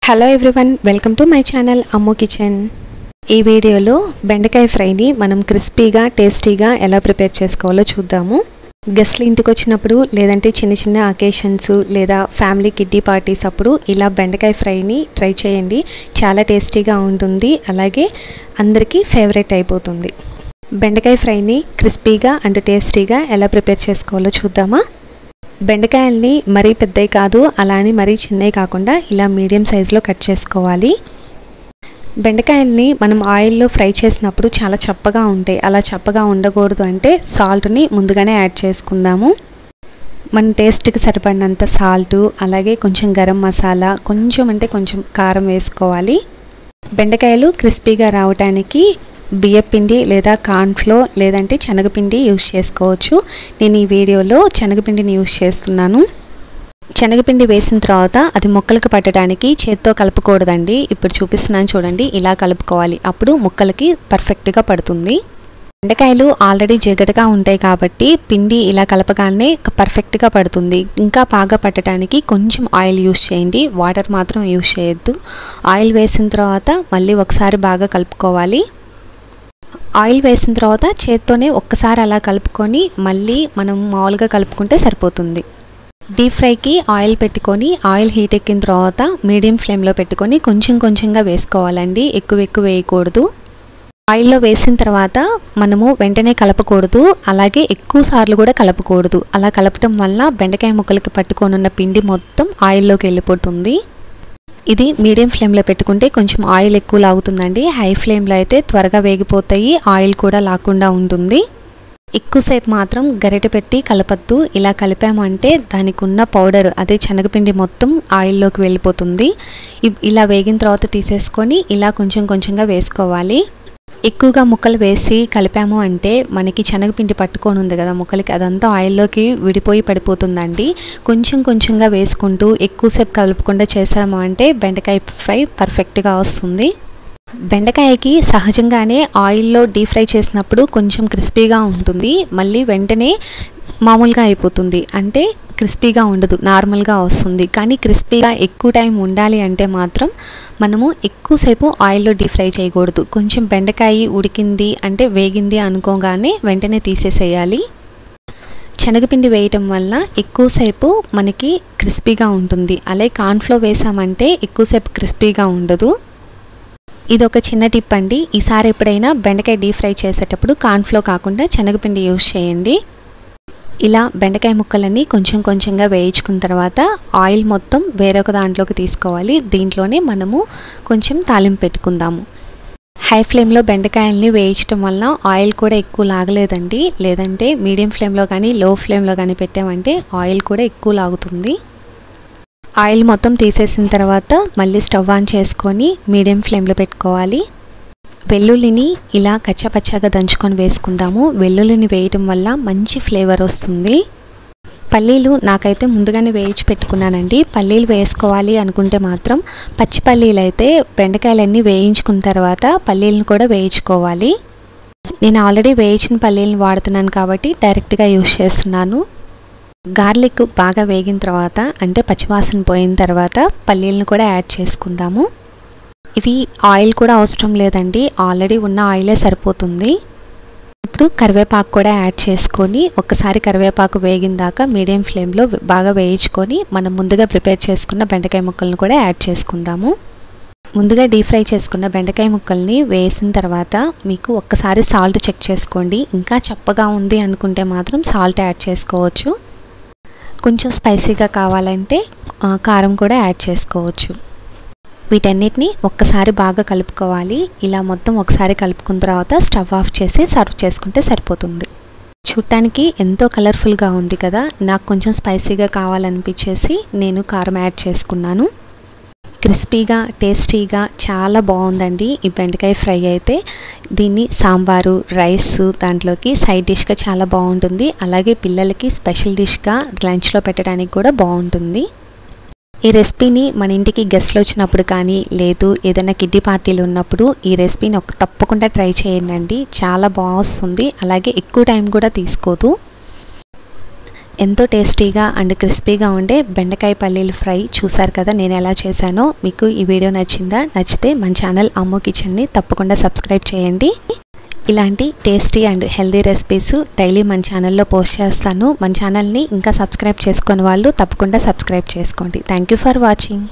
Hello everyone, welcome to my channel Ammu kitchen. ఈ వీడియోలో బెండకాయ ఫ్రైని మనం క్రిస్పీగా టేస్టీగా ఎలా ప్రిపేర్ చేసుకోవాలో చూద్దాము. గెస్ట్లు ఇంటికి వచ్చినప్పుడు లేదంటే చిన్న చిన్న అకేషన్స్ లేదా ఫ్యామిలీ కిడ్డీ పార్టీస్ అప్పుడు ఇలా బెండకాయ ఫ్రైని ట్రై చేయండి. చాలా టేస్టీగా ఉంటుంది, అలాగే అందరికీ ఫేవరెట్ అయిపోతుంది. బెండకాయ ఫ్రైని క్రిస్పీగా అండ్ టేస్టీగా ఎలా ప్రిపేర్ చేసుకోవాలో చూద్దామా. బెండకాయల్ని మరీ పెద్దవి కాదు, అలానే మరీ చిన్నవి కాకుండా ఇలా మీడియం సైజులో కట్ చేసుకోవాలి. బెండకాయల్ని మనం ఆయిల్లో ఫ్రై చేసినప్పుడు చాలా చప్పగా ఉంటాయి. అలా చప్పగా ఉండకూడదు అంటే సాల్ట్ని ముందుగానే యాడ్ చేసుకుందాము. మన టేస్ట్కి సరిపడినంత సాల్టు, అలాగే కొంచెం గరం మసాలా, కొంచెం కారం వేసుకోవాలి. బెండకాయలు క్రిస్పీగా రావడానికి బియ్యపిండి లేదా కార్న్ఫ్లోర్ లేదంటే శనగపిండి యూస్ చేసుకోవచ్చు. నేను ఈ వీడియోలో శనగపిండిని యూస్ చేస్తున్నాను. శనగపిండి వేసిన తర్వాత అది ముక్కలకు పట్టడానికి చేత్తో కలుపుకూడదండి. ఇప్పుడు చూపిస్తున్నాను చూడండి, ఇలా కలుపుకోవాలి. అప్పుడు ముక్కలకి పర్ఫెక్ట్గా పడుతుంది. బెండకాయలు ఆల్రెడీ జిగటగా ఉంటాయి కాబట్టి పిండి ఇలా కలపగానే పర్ఫెక్ట్గా పడుతుంది. ఇంకా బాగా పట్టడానికి కొంచెం ఆయిల్ యూస్ చేయండి, వాటర్ మాత్రం యూస్ చేయొద్దు. ఆయిల్ వేసిన తర్వాత మళ్ళీ ఒకసారి బాగా కలుపుకోవాలి. ఆయిల్ వేసిన తర్వాత చేత్తోనే ఒక్కసారి అలా కలుపుకొని మళ్ళీ మనం మామూలుగా కలుపుకుంటే సరిపోతుంది. డీప్ ఫ్రైకి ఆయిల్ పెట్టుకొని ఆయిల్ హీట్ ఎక్కిన తర్వాత మీడియం ఫ్లేమ్లో పెట్టుకొని కొంచెంగా వేసుకోవాలండి. ఎక్కువ వేయకూడదు. ఆయిల్లో వేసిన తర్వాత మనము వెంటనే కలపకూడదు, అలాగే ఎక్కువ సార్లు కూడా కలపకూడదు. అలా కలపటం వల్ల బెండకాయ ముక్కలకి పట్టుకొని ఉన్న పిండి మొత్తం ఆయిల్లోకి వెళ్ళిపోతుంది. ఇది మీడియం ఫ్లేమ్లో పెట్టుకుంటే కొంచెం ఆయిల్ ఎక్కువ లాగుతుందండి. హై ఫ్లేమ్లో అయితే త్వరగా వేగిపోతాయి, ఆయిల్ కూడా లాకుండా ఉంటుంది. ఎక్కువసేపు మాత్రం గరిటె పెట్టి కలపద్దు. ఇలా కలిపాము అంటే దానికి ఉన్న పౌడర్, అదే శనగపిండి మొత్తం ఆయిల్లోకి వెళ్ళిపోతుంది. ఇలా వేగిన తర్వాత తీసేసుకొని ఇలా కొంచెంగా వేసుకోవాలి. ఎక్కువగా ముక్కలు వేసి కలిపాము అంటే మనకి శనగపిండి పట్టుకొని ఉంది కదా ముక్కలకి, అదంతా ఆయిల్లోకి విడిపోయి పడిపోతుందండి. కొంచెంగా వేసుకుంటూ ఎక్కువసేపు కలుపుకుండా చేసాము అంటే బెండకాయ ఫ్రై పర్ఫెక్ట్గా వస్తుంది. బెండకాయకి సహజంగానే ఆయిల్లో డీప్ ఫ్రై చేసినప్పుడు కొంచెం క్రిస్పీగా ఉంటుంది, మళ్ళీ వెంటనే మామూలుగా అయిపోతుంది. అంటే క్రిస్పీగా ఉండదు, నార్మల్గా వస్తుంది. కానీ క్రిస్పీగా ఎక్కువ టైం ఉండాలి అంటే మాత్రం మనము ఎక్కువసేపు ఆయిల్లో డీప్ ఫ్రై చేయకూడదు. కొంచెం బెండకాయ ఉడికింది అంటే వేగింది అనుకోగానే వెంటనే తీసేసేయాలి. శనగపిండి వేయటం వల్ల ఎక్కువసేపు మనకి క్రిస్పీగా ఉంటుంది. అలాగే కార్న్ఫ్లోర్ వేసామంటే ఎక్కువసేపు క్రిస్పీగా ఉండదు. ఇది ఒక చిన్న టిప్ అండి. ఈసారి ఎప్పుడైనా బెండకాయ డీప్ ఫ్రై చేసేటప్పుడు కార్న్ఫ్లోర్ కాకుండా శనగపిండి యూస్ చేయండి. ఇలా బెండకాయ ముక్కలన్నీ కొంచెంగా వేయించుకున్న తర్వాత ఆయిల్ మొత్తం వేరొక దాంట్లోకి తీసుకోవాలి. దీంట్లోనే మనము కొంచెం తాలింపు పెట్టుకుందాము. హై ఫ్లేమ్లో బెండకాయల్ని వేయించడం వల్ల ఆయిల్ కూడా ఎక్కువ లాగలేదండి. లేదంటే మీడియం ఫ్లేమ్లో కానీ లో ఫ్లేమ్లో కానీ పెట్టామంటే ఆయిల్ కూడా ఎక్కువ లాగుతుంది. ఆయిల్ మొత్తం తీసేసిన తర్వాత మళ్ళీ స్టవ్ ఆన్ చేసుకొని మీడియం ఫ్లేమ్లో పెట్టుకోవాలి. వెల్లుల్లిని ఇలా కచ్చాపచ్చాగా దంచుకొని వేసుకుందాము. వెల్లుల్లిని వేయటం వల్ల మంచి ఫ్లేవర్ వస్తుంది. పల్లీలు నాకైతే ముందుగానే వేయించి పెట్టుకున్నానండి. పల్లీలు వేసుకోవాలి అనుకుంటే మాత్రం పచ్చి పల్లీలు అయితే బెండకాయలన్నీ వేయించుకున్న తర్వాత పల్లీలను కూడా వేయించుకోవాలి. నేను ఆల్రెడీ వేయించిన పల్లీలను వాడుతున్నాను కాబట్టి డైరెక్ట్గా యూస్ చేస్తున్నాను. గార్లిక్ బాగా వేగిన తర్వాత అంటే పచ్చివాసన పోయిన తర్వాత పల్లీలను కూడా యాడ్ చేసుకుందాము. ఇవి ఆయిల్ కూడా అవసరం లేదండి, ఆల్రెడీ ఉన్న ఆయిలే సరిపోతుంది. ఇప్పుడు కరివేపాకు కూడా యాడ్ చేసుకొని ఒక్కసారి కరివేపాకు వేగిన దాకా మీడియం ఫ్లేమ్లో బాగా వేయించుకొని మనం ముందుగా ప్రిపేర్ చేసుకున్న బెండకాయ ముక్కలను కూడా యాడ్ చేసుకుందాము. ముందుగా డీప్ ఫ్రై చేసుకున్న బెండకాయ ముక్కల్ని వేసిన తర్వాత మీకు ఒక్కసారి సాల్ట్ చెక్ చేసుకోండి. ఇంకా చప్పగా ఉంది అనుకుంటే మాత్రం సాల్ట్ యాడ్ చేసుకోవచ్చు. కొంచెం స్పైసీగా కావాలంటే కారం కూడా యాడ్ చేసుకోవచ్చు. వీటన్నిటిని ఒక్కసారి బాగా కలుపుకోవాలి. ఇలా మొత్తం ఒకసారి కలుపుకున్న తర్వాత స్టవ్ ఆఫ్ చేసి సర్వ్ చేసుకుంటే సరిపోతుంది. చూడటానికి ఎంతో కలర్ఫుల్గా ఉంది కదా. నాకు కొంచెం స్పైసీగా కావాలనిపించేసి నేను కారం యాడ్ చేసుకున్నాను. క్రిస్పీగా టేస్టీగా చాలా బాగుందండి ఈ బెండకాయ ఫ్రై అయితే. దీన్ని సాంబారు, రైస్ దాంట్లోకి సైడ్ డిష్గా చాలా బాగుంటుంది. అలాగే పిల్లలకి స్పెషల్ డిష్గా లంచ్లో పెట్టడానికి కూడా బాగుంటుంది. ఈ రెసిపీని మన ఇంటికి గెస్ట్లు వచ్చినప్పుడు కానీ లేదు ఏదైనా కిడ్డీ పార్టీలు ఉన్నప్పుడు ఈ రెసిపీని తప్పకుండా ట్రై చేయండి. చాలా బాగా వస్తుంది, అలాగే ఎక్కువ టైం కూడా తీసుకోదు. ఎంతో టేస్టీగా అండ్ క్రిస్పీగా ఉండే బెండకాయ పల్లీలు ఫ్రై చూసారు కదా నేను ఎలా చేశానో. మీకు ఈ వీడియో నచ్చిందా? నచ్చితే మన ఛానల్ అమ్మో కిచెన్ని తప్పకుండా సబ్స్క్రైబ్ చేయండి. ఇలాంటి tasty and healthy recipes daily మన ఛానల్లో పోస్ట్ చేస్తాను. మన ఛానల్ని ఇంకా సబ్స్క్రైబ్ చేసుకునే వాళ్ళు తప్పకుండా సబ్స్క్రైబ్ చేసుకోండి. Thank you for watching.